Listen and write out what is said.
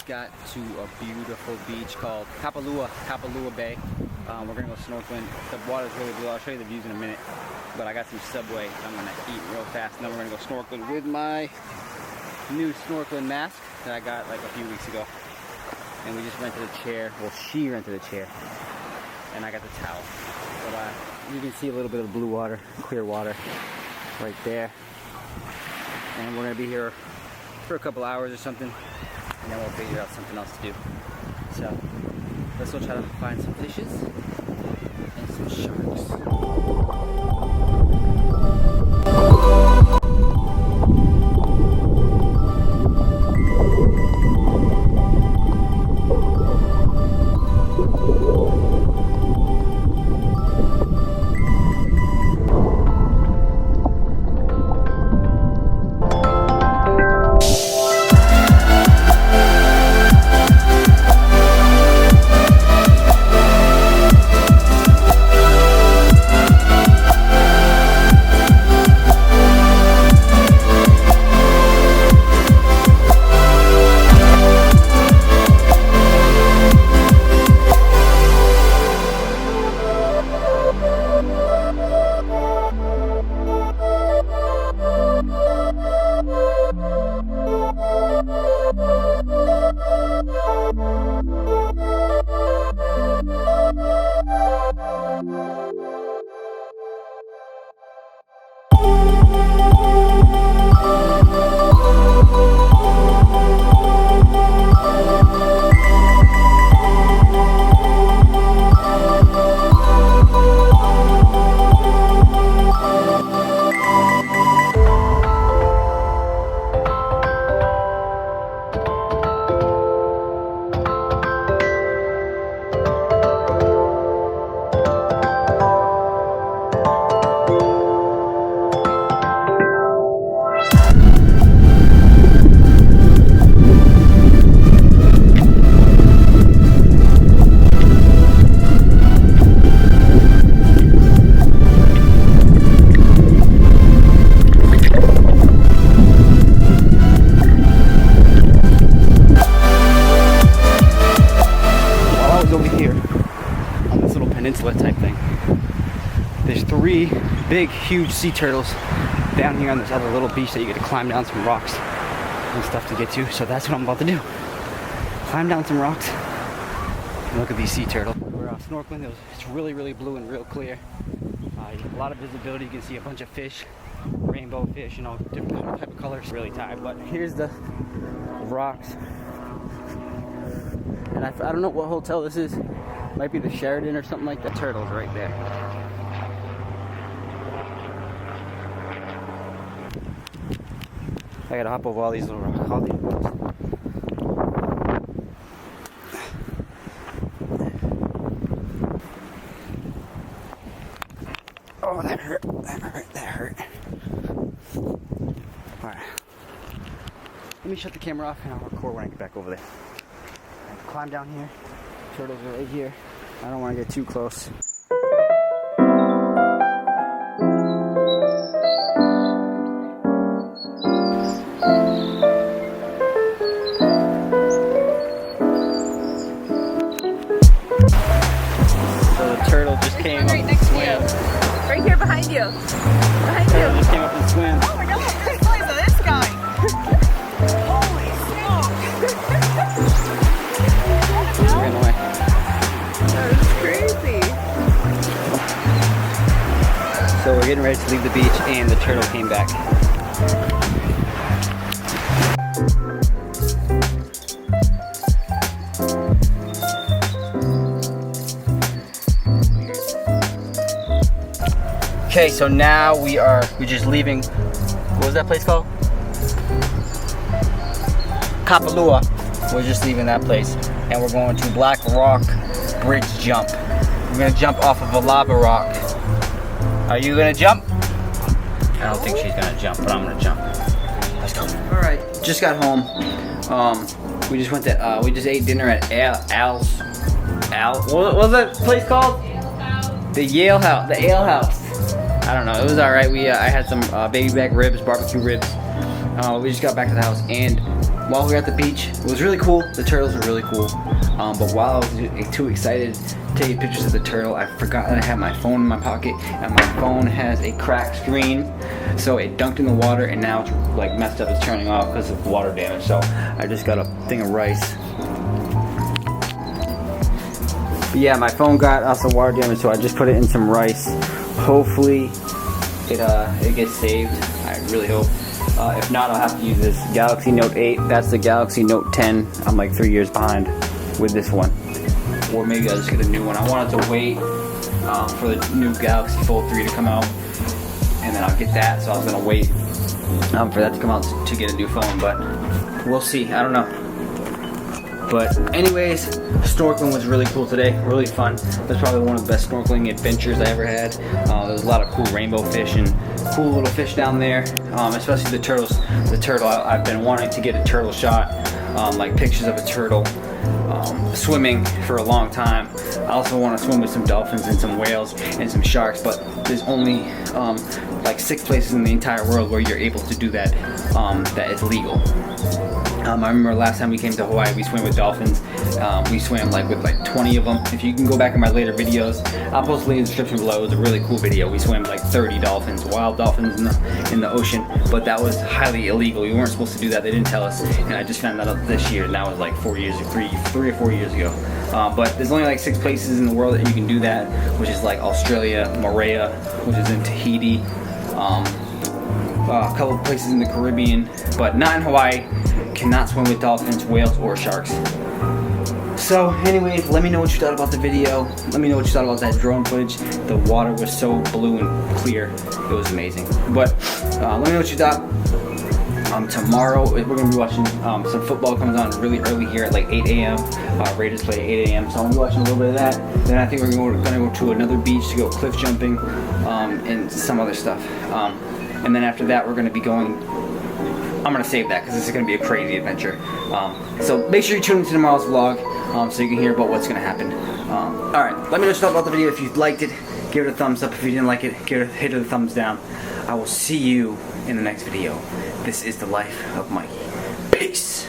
got to a beautiful beach called Kapaula Bay. We're gonna go snorkeling. The water's really blue. I'll show you the views in a minute. But I got some Subway I'm gonna eat real fast, and then we're gonna go snorkeling with my new snorkeling mask that I got like a few weeks ago. And we just rented a chair. Well, she rented a chair, and I got the towel. But you can see a little bit of blue water, clear water, right there. And we're gonna be here for a couple hours or something, and then we'll figure out something else to do. So let's go try to find some fishes and some sharks. Type thing. There's 3 big, huge sea turtles down here on this other little beach that you get to climb down some rocks and stuff to get to. So that's what I'm about to do. Climb down some rocks and look at these sea turtles. We're snorkeling. It's really, really blue and real clear. A lot of visibility. You can see a bunch of fish, rainbow fish, and all different type of colors. Really tight. But here's the rocks. And I don't know what hotel this is. Might be the Sheridan or something like that. Turtles right there. I gotta hop over all these little rocks. Oh, that hurt. That hurt. Alright. Let me shut the camera off and I'll record when I get back over there. Climb down here. Turtles are right here. I don't want to get too close. So the turtle just came up and swam. Right here behind you. Behind you. Turtle just came up and swam. Oh my god, look at the size of this guy. Holy smoke. Ran away. That was crazy. So we're getting ready to leave the beach and the turtle came back. Okay, so now we're just leaving. What was that place called? Kapaula. We're just leaving that place. And we're going to Black Rock Bridge Jump. We're gonna jump off of a lava rock. Are you gonna jump? I don't think she's gonna jump, but I'm gonna jump. Let's go. All right, just got home. We just went to we just ate dinner at Al's. What was that place called? The Yale House. The Ale House. I don't know. It was all right. I had some baby back ribs, barbecue ribs. We just got back to the house and while we were at the beach, it was really cool. The turtles were really cool. But while I was too excited to take pictures of the turtle, I forgot that I had my phone in my pocket, and my phone has a cracked screen. So it dunked in the water, and now it's like messed up. It's turning off because of water damage. So I just got a thing of rice. But yeah, my phone got also water damage, so I just put it in some rice. Hopefully it gets saved. I really hope. If not, I'll have to use this Galaxy Note 8. That's the Galaxy Note 10. I'm like 3 years behind with this one. Or maybe I'll just get a new one. I wanted to wait for the new Galaxy Fold 3 to come out, and then I'll get that. So I was gonna wait for that to come out to get a new phone, but we'll see. I don't know. But anyways, snorkeling was really cool today, really fun. It was probably one of the best snorkeling adventures I ever had. There was a lot of cool rainbow fish and cool little fish down there, especially the turtles. The turtle, I've been wanting to get a turtle shot, like pictures of a turtle swimming for a long time. I also want to swim with some dolphins and some whales and some sharks, but there's only like 6 places in the entire world where you're able to do that, that is legal. I remember last time we came to Hawaii, we swam with dolphins. We swam like with like 20 of them. If you can go back in my later videos, I'll post a link in the description below. It was a really cool video. We swam like 30 dolphins, wild dolphins in the ocean, but that was highly illegal. We weren't supposed to do that. They didn't tell us, and I just found that out this year, and that was like 3 or 4 years ago. But there's only like 6 places in the world that you can do that, which is like Australia, Moorea, which is in Tahiti, a couple of places in the Caribbean, but not in Hawaii. Cannot swim with dolphins, whales, or sharks. So anyways, let me know what you thought about the video. Let me know what you thought about that drone footage. The water was so blue and clear. It was amazing. But let me know what you thought. Tomorrow we're going to be watching some football. Comes on really early here at like 8 a.m. Raiders play at 8 a.m. So I'm going to be watching a little bit of that. Then I think we're going to go to another beach to go cliff jumping and some other stuff. And then after that we're going to be going, I'm going to save that because this is going to be a crazy adventure. So make sure you tune into tomorrow's vlog so you can hear about what's going to happen. Alright, let me know what you thought about the video. If you liked it, give it a thumbs up. If you didn't like it, hit it a thumbs down. I will see you in the next video. This is the Life of Mikey. Peace!